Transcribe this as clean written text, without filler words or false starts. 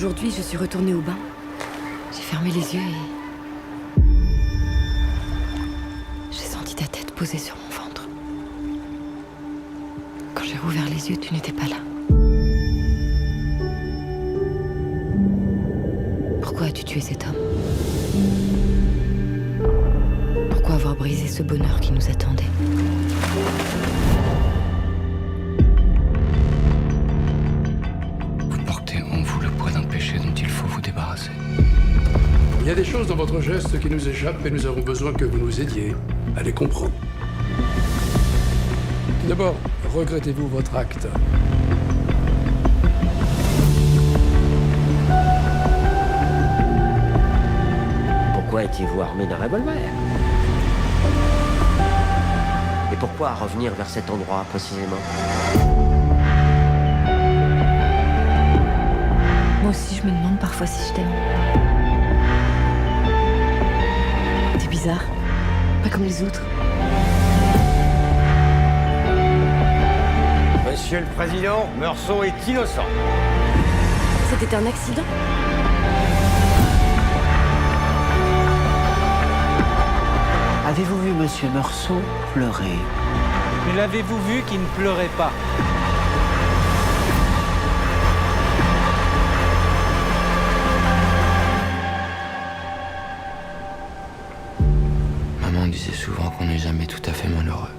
Aujourd'hui, je suis retournée au bain. J'ai fermé les yeux et... j'ai senti ta tête posée sur mon ventre. Quand j'ai rouvert les yeux, tu n'étais pas là. Pourquoi as-tu tué cet homme? Pourquoi avoir brisé ce bonheur qui nous attendait? Vous portez en vous le poids d'un péché dont il faut vous débarrasser. Il y a des choses dans votre geste qui nous échappent et nous avons besoin que vous nous aidiez à les comprendre. Tout d'abord, regrettez-vous votre acte? Pourquoi étiez-vous armé d'un revolver? Et pourquoi revenir vers cet endroit précisément? Moi aussi, je me demande parfois si je t'aime. T'es bizarre. Pas comme les autres. Monsieur le Président, Meursault est innocent. C'était un accident? Avez-vous vu Monsieur Meursault pleurer? Mais l'avez-vous vu qui ne pleurait pas? Maman disait souvent qu'on n'est jamais tout à fait malheureux.